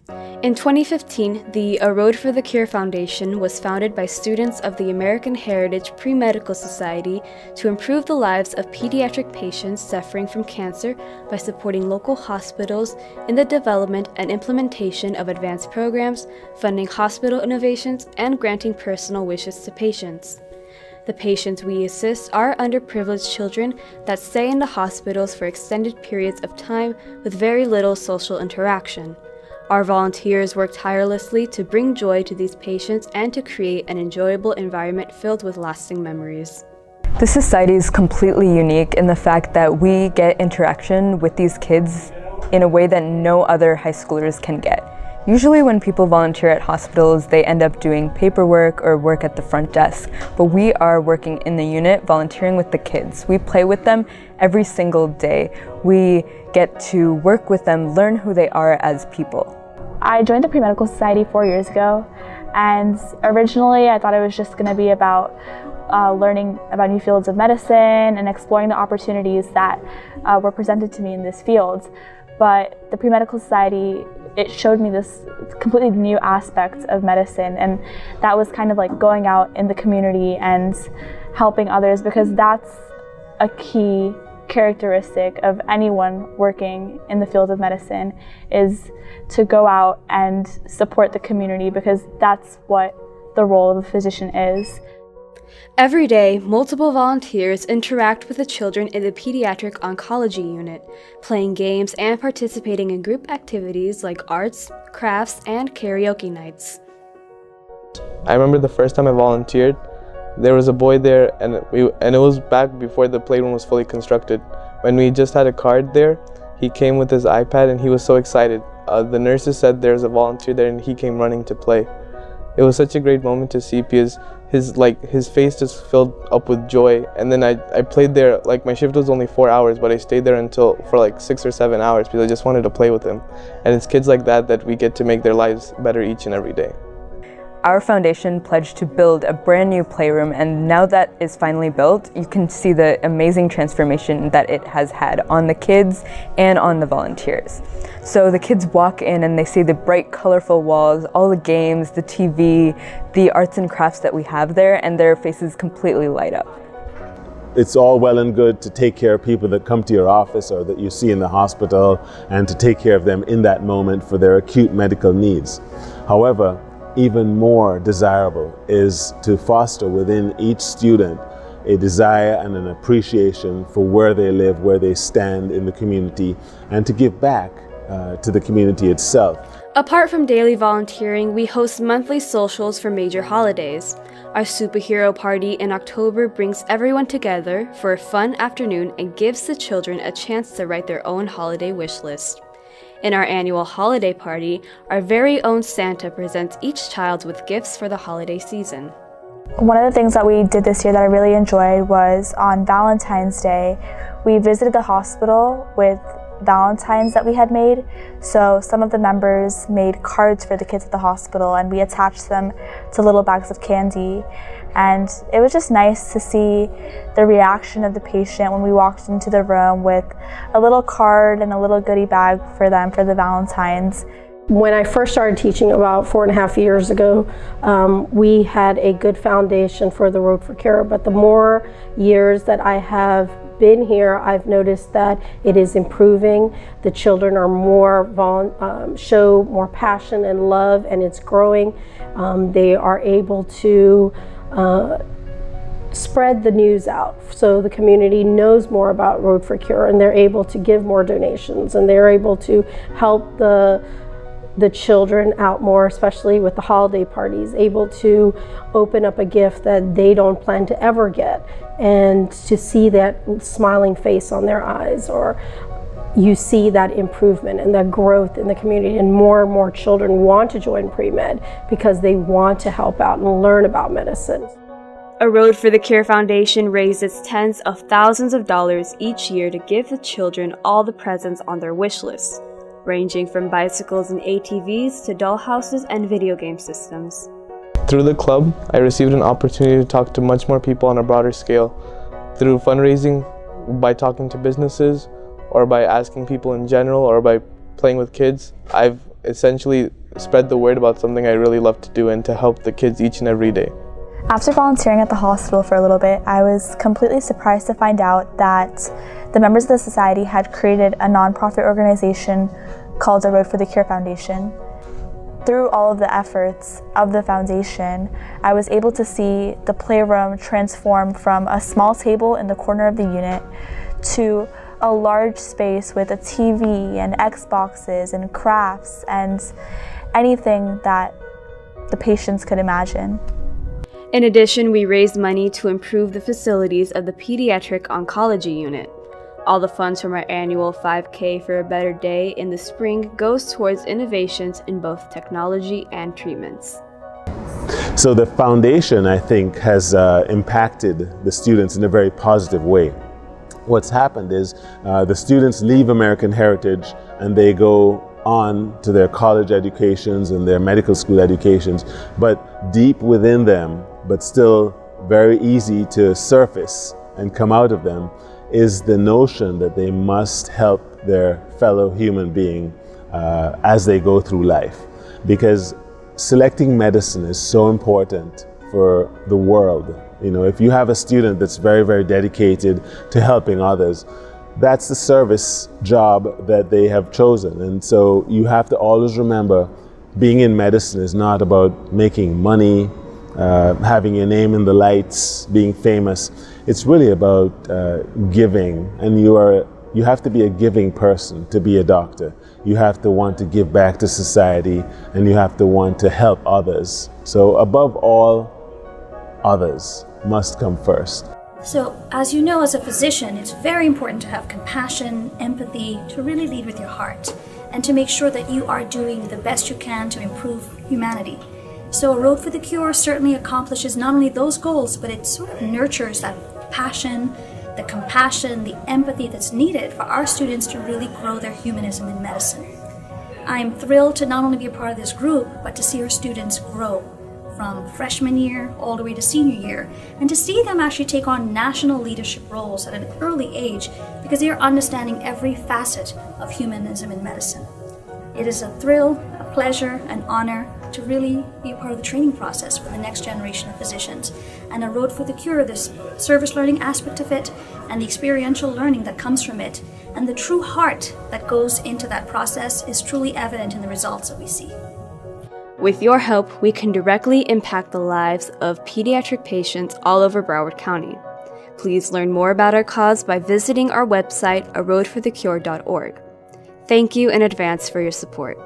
In 2015, the A Road for the Cure Foundation was founded by students of the American Heritage Pre-Medical Society to improve the lives of pediatric patients suffering from cancer by supporting local hospitals in the development and implementation of advanced programs, funding hospital innovations, and granting personal wishes to patients. The patients we assist are underprivileged children that stay in the hospitals for extended periods of time with very little social interaction. Our volunteers work tirelessly to bring joy to these patients and to create an enjoyable environment filled with lasting memories. The society is completely unique in the fact that we get interaction with these kids in a way that no other high schoolers can get. Usually when people volunteer at hospitals, they end up doing paperwork or work at the front desk, but we are working in the unit, volunteering with the kids. We play with them every single day. We get to work with them, learn who they are as people. I joined the Pre-Medical Society 4 years ago, and originally I thought it was just going to be about learning about new fields of medicine and exploring the opportunities that were presented to me in this field. But the Pre-Medical Society, it showed me this completely new aspect of medicine, and that was kind of like going out in the community and helping others, because that's a key characteristic of anyone working in the field of medicine, is to go out and support the community, because that's what the role of a physician is. Every day, multiple volunteers interact with the children in the pediatric oncology unit, playing games and participating in group activities like arts, crafts, and karaoke nights. I remember the first time I volunteered, there was a boy there, and it was back before the playroom was fully constructed. When we just had a card there, he came with his iPad and he was so excited. The nurses said there's a volunteer there, and he came running to play. It was such a great moment to see, because his face just filled up with joy. And then I played there, like my shift was only 4 hours, but I stayed there for like 6 or 7 hours because I just wanted to play with him. And it's kids like that we get to make their lives better each and every day. Our foundation pledged to build a brand new playroom, and now that it's finally built, you can see the amazing transformation that it has had on the kids and on the volunteers. So the kids walk in and they see the bright, colorful walls, all the games, the TV, the arts and crafts that we have there, and their faces completely light up. It's all well and good to take care of people that come to your office or that you see in the hospital, and to take care of them in that moment for their acute medical needs. However, even more desirable is to foster within each student a desire and an appreciation for where they live, where they stand in the community, and to give back to the community itself. Apart from daily volunteering, we host monthly socials for major holidays. Our superhero party in October brings everyone together for a fun afternoon and gives the children a chance to write their own holiday wish list. In our annual holiday party, our very own Santa presents each child with gifts for the holiday season. One of the things that we did this year that I really enjoyed was on Valentine's Day, we visited the hospital with Valentines that we had made. So some of the members made cards for the kids at the hospital, and we attached them to little bags of candy. And it was just nice to see the reaction of the patient when we walked into the room with a little card and a little goodie bag for them for the Valentines. When I first started teaching about 4.5 years ago, we had a good foundation for the Road for Cure, but the more years that I have been here, I've noticed that it is improving. The children are show more passion and love, and it's growing. They are able to spread the news out so the community knows more about Road for Cure, and they're able to give more donations, and they're able to help the children out more, especially with the holiday parties, able to open up a gift that they don't plan to ever get, and to see that smiling face on their eyes, or you see that improvement and that growth in the community, and more children want to join pre-med because they want to help out and learn about medicine. A Road for the Cure Foundation raises tens of thousands of dollars each year to give the children all the presents on their wish list, ranging from bicycles and ATVs to dollhouses and video game systems. Through the club, I received an opportunity to talk to much more people on a broader scale. Through fundraising, by talking to businesses, or by asking people in general, or by playing with kids, I've essentially spread the word about something I really love to do and to help the kids each and every day. After volunteering at the hospital for a little bit, I was completely surprised to find out that the members of the society had created a nonprofit organization called the Road for the Cure Foundation. Through all of the efforts of the foundation, I was able to see the playroom transform from a small table in the corner of the unit to a large space with a TV and Xboxes and crafts and anything that the patients could imagine. In addition, we raised money to improve the facilities of the Pediatric Oncology Unit. All the funds from our annual 5K for a Better Day in the spring goes towards innovations in both technology and treatments. So the foundation, I think, has impacted the students in a very positive way. What's happened is the students leave American Heritage and they go on to their college educations and their medical school educations, but deep within them, but still very easy to surface and come out of them, is the notion that they must help their fellow human being as they go through life. Because selecting medicine is so important for the world. You know, if you have a student that's very, very dedicated to helping others, that's the service job that they have chosen. And so you have to always remember, being in medicine is not about making money, having your name in the lights, being famous. It's really about giving, and you have to be a giving person to be a doctor. You have to want to give back to society, and you have to want to help others. So above all, others must come first. So, as you know, as a physician, it's very important to have compassion, empathy, to really lead with your heart, and to make sure that you are doing the best you can to improve humanity. So A Road for the Cure certainly accomplishes not only those goals, but it sort of nurtures that passion, the compassion, the empathy that's needed for our students to really grow their humanism in medicine. I'm thrilled to not only be a part of this group, but to see our students grow from freshman year all the way to senior year, and to see them actually take on national leadership roles at an early age because they are understanding every facet of humanism in medicine. It is a thrill, a pleasure, an honor to really be a part of the training process for the next generation of physicians. And A Road for the Cure, this service learning aspect of it, and the experiential learning that comes from it, and the true heart that goes into that process is truly evident in the results that we see. With your help, we can directly impact the lives of pediatric patients all over Broward County. Please learn more about our cause by visiting our website, aroadforthecure.org. Thank you in advance for your support.